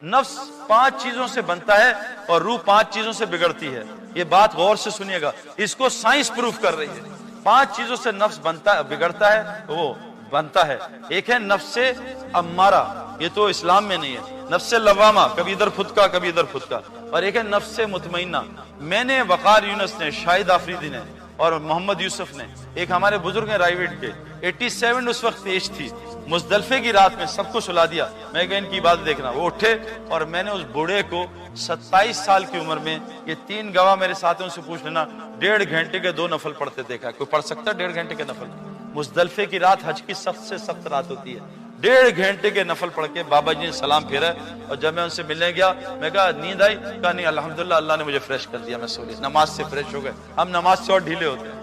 نفس 5 چیزوں سے بنتا ہے اور روح 5 چیزوں سے بگڑتی ہے. یہ بات غور سے سنیے گا, اس کو سائنس پروف کر رہی ہے. 5 چیزوں سے نفس بگڑتا ہے, وہ بنتا ہے. ایک ہے نفس امارہ, یہ تو اسلام میں نہیں ہے. نفس لوامہ, کبھی ادھر پھدکا کبھی ادھر پھدکا. اور ایک ہے نفس مطمئنہ. میں نے, وقار یونس نے, شاہد آفریدی نے اور محمد یوسف نے, ایک ہمارے بزرگ ہیں رائیویٹ کے, 87 اس وقت ایج تھی, مزدلفے کی رات میں سب کو سلا دیا. میں کہا ان کی بات دیکھنا. وہ اٹھے اور میں نے اس بوڑھے کو 27 سال کی عمر میں, یہ 3 گواہ میرے ساتھیوں سے پوچھ لینا, 1.5 گھنٹے کے 2 نفل پڑھتے دیکھا. کوئی پڑھ سکتا ہے 1.5 گھنٹے کے نفل؟ مزدلفے کی رات حج کی سب سے سخت رات ہوتی ہے. 1.5 گھنٹے کے نفل پڑھ کے بابا جی نے سلام پھیرا. اور جب میں ان سے ملنے گیا, میں کہا نیند آئی؟ کہا نہیں الحمدللہ اللہ نے مجھے فریش کر دیا, میں سو لیا. نماز سے فریش ہو گئے. ہم نماز سے اور ڈھیلے ہوتے ہیں.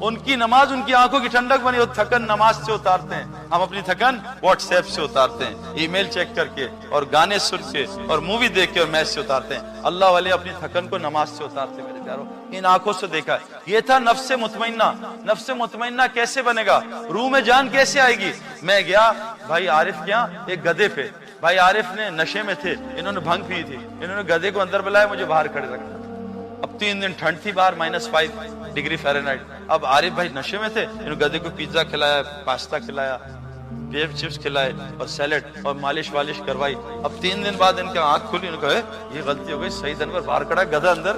ان کی نماز ان کی آنکھوں کی ٹھنڈک بنی, اور تھکن نماز سے اتارتے ہیں. ہم اپنی تھکن واٹس ایپ سے اتارتے ہیں, ای میل چیک کر کے اور گانے سن کے اور مووی دیکھ کے اور میچ سے اتارتے ہیں. اللہ والے اپنی تھکن کو نماز سے اتارتے ہیں. میرے پیارو, ان آنکھوں سے دیکھا ہے. یہ تھا نفس مطمئنہ. نفس مطمئنہ کیسے بنے گا؟ روح میں جان کیسے آئے گی؟ میں گیا بھائی عارف کیا, ایک گدھے پہ. بھائی عارف نے نشے میں تھے, انہوں نے بھنگ پی تھی, انہوں نے گدھے کو اندر بلایا, مجھے باہر کھڑے رکھا. اب 3 دن ٹھنڈ تھی باہر, -5 ڈگری فahrenheit. اب عارف بھائی نشے میں تھے, انہوں نے گدھے کو پیزا کھلایا, پاستا کھلایا, بیف چپس کھلائے اور سیلڈ اور مالش والش کروائی. اب 3 دن بعد ان کی آنکھ کھلی, انہوں نے کہا یہ غلطی ہو گئی, سعید انور باہر کھڑا, گدھا اندر.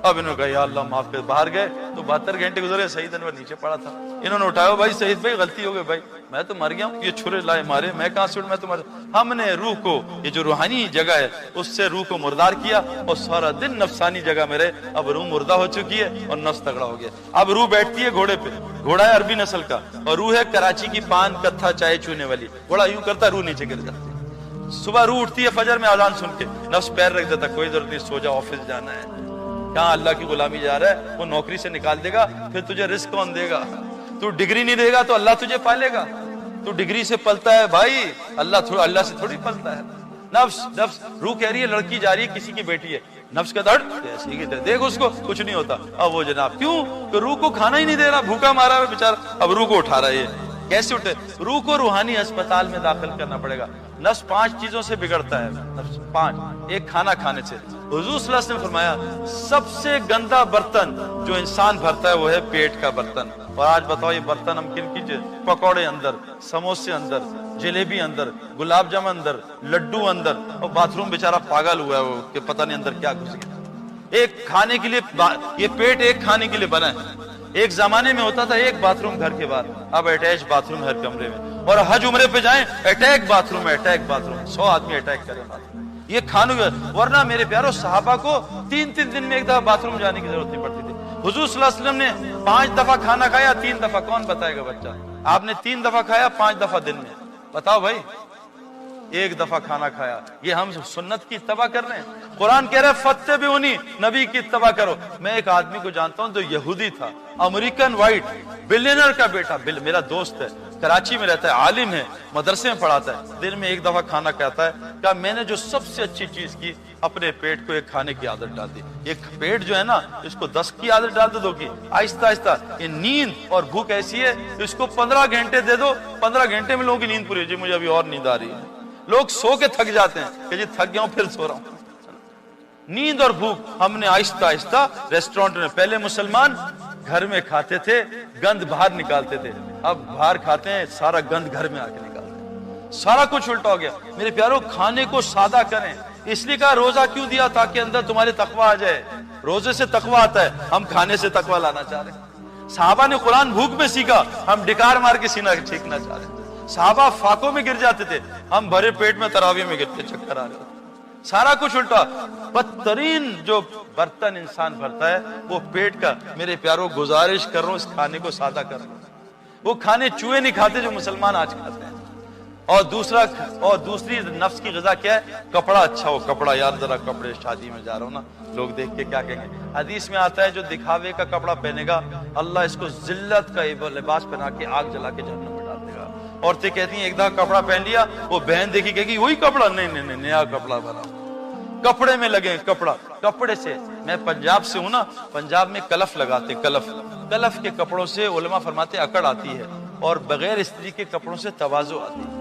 اب انہوں نے کہا یا اللہ معاف کر. باہر گئے تو 72 گھنٹے گزرے, سعید انور نیچے پڑا تھا. انہوں نے اٹھایا, بھائی سعید بھائی غلطی ہو گئی, بھائی میں تو مر گیا ہوں, یہ چھرے لائے مارے, میں کہاں سے اٹھ, میں تو مر. ہم نے روح کو, یہ جو روحانی جگہ ہے اس سے روح کو مردار کیا اور سارا دن نفسانی جگہ میں رہے. اب روح مردہ ہو چکی ہے اور نفس تگڑا ہو گیا. اب روح بیٹھتی ہے گھوڑے پہ, گھوڑا ہے عربی نسل کا, اور روح ہے کراچی کی پان کتھا چائے چونے والی. گھوڑا یوں کرتا, روح نیچے گر جاتی. صبح روح اٹھتی ہے فجر میں اذان سن کے, نفس پیر رکھ دیتا, کوئی ضرورت نہیں, سو جا, آفس جانا ہے. کہاں اللہ کی غلامی جا رہا ہے, وہ نوکری سے نکال دے گا, پھر تجھے رزق کون دے گا؟ تو ڈگری نہیں دے گا تو اللہ تجھے پالے گا. تو ڈگری سے پلتا ہے بھائی, اللہ سے تھوڑی پلتا ہے. نفس روح کہہ رہی ہے لڑکی جا رہی ہے, کسی کی بیٹی ہے, نفس کا درد ایسی کی دیکھ اس کو, کچھ نہیں ہوتا. اب وہ جناب کیوں کہ روح کو کھانا ہی نہیں دے رہا, بھوکا مارا ہے بیچارہ. اب روح کو اٹھا رہا ہے, کیسے اٹھے؟ روح کو روحانی اسپتال میں داخل کرنا پڑے گا. نفس 5 چیزوں سے بگڑتا ہے. نفس 5, ایک کھانا کھانے سے. حضور صلی اللہ علیہ وسلم نے فرمایا سب سے گندا برتن جو انسان بھرتا ہے وہ ہے پیٹ کا برتن. اور آج بتاؤ یہ برتن ہم کن کی, پکوڑے اندر, سموسے اندر, جلیبی اندر, گلاب جامن اندر, لڈو اندر, اور باتھ روم بیچارہ پاگل ہوا ہے وہ کہ پتہ نہیں اندر کیا گھس گیا. ایک کھانے کے لیے, یہ پیٹ ایک کھانے کے لیے بنا ہے. ایک زمانے میں ہوتا تھا ایک باتھ روم گھر کے باہر, اب اٹیچ باتھ روم ہر کمرے میں. اور حج عمرے پہ جائیں, اٹیک باتھ روم, 100 آدمی اٹیک کرے باتھ روم. یہ کھانوں, ورنہ میرے پیارو صحابہ کو 3 دن میں ایک دفعہ باتھ روم جانے کی ضرورت نہیں پڑتی تھی. حضور صلی اللہ علیہ وسلم نے 5 دفعہ کھانا کھایا, 3 دفعہ. کون بتائے گا بچہ؟ آپ نے 3 دفعہ کھایا, 5 دفعہ دن میں. بتاؤ بھائی, 1 دفعہ کھانا کھایا. یہ ہم سنت کی اتباع کر رہے ہیں. قرآن کہہ رہا ہے فاتبعونی, نبی کی اتباع کرو. میں ایک آدمی کو جانتا ہوں جو یہودی تھا, امریکن وائٹ, بلینر کا بیٹا, میرا دوست ہے, کراچی میں رہتا ہے, عالم ہے, مدرسے میں پڑھاتا ہے. دن میں 1 دفعہ کھانا کھاتا ہے. کہا میں نے جو سب سے اچھی چیز کی, اپنے پیٹ کو ایک کھانے کی عادت ڈال دی. ایک پیٹ جو ہے نا, اس کو 10 کی عادت ڈال دو کی, آہستہ آہستہ. یہ نیند اور بھوک ایسی ہے, اس کو 15 گھنٹے دے دو, 15 گھنٹے میں لوگوں کی نیند پوری. جی مجھے ابھی اور نیند آ رہی ہے. لوگ سو کے تھک جاتے ہیں کہ جی تھک گیا ہوں پھر سو رہا ہوں. نیند اور بھوک ہم نے آہستہ آہستہ ریسٹورنٹ میں, پہلے مسلمان گھر میں کھاتے تھے, گند باہر نکالتے تھے. اب باہر کھاتے ہیں, سارا گند گھر میں آ کے نکالتے ہیں. سارا کچھ الٹا ہو گیا. میرے پیارو کھانے کو سادہ کریں. اس لیے کہا روزہ کیوں دیا, تاکہ اندر تمہارے تقویٰ آ جائے. روزے سے تقویٰ آتا ہے, ہم کھانے سے تقویٰ لانا چاہ رہے ہیں. صحابہ نے قرآن بھوک میں سیکھا, ہم ڈکار مار کے سینہ چھینکنا چاہ رہے ہیں. صحابہ فاقوں میں گر جاتے تھے, ہم بھرے پیٹ میں تراویح میں گرتے, چکر آ رہے تھے. سارا کچھ الٹا. بدترین جو برتن انسان بھرتا ہے وہ پیٹ کا. میرے پیاروں گزارش کر رہا ہوں اس کھانے کو سادہ کر رہا ہوں. وہ کھانے چوہے نہیں کھاتے جو مسلمان آج کھاتے ہیں. اور دوسری نفس کی غذا کیا ہے؟ کپڑا اچھا ہو, کپڑا. یار ذرا کپڑے, شادی میں جا رہا ہوں نا, لوگ دیکھ کے کیا کہیں گے. حدیث میں آتا ہے جو دکھاوے کا کپڑا پہنے گا, اللہ اس کو ذلت کا لباس پہنا کے آگ جلا کے جہنم میں ڈال دے گا. عورتیں کہتی ہیں ایک دفعہ کپڑا پہن لیا, وہ بہن دیکھی کہے گی وہی کپڑا, نہیں نیا کپڑا بنا. کپڑے میں لگے, کپڑے سے. میں پنجاب سے ہوں نا, پنجاب میں کلف لگاتے, کلف کے کپڑوں سے علماء فرماتے اکڑ آتی ہے, اور بغیر استری کے کپڑوں سے تواضع آتی ہے.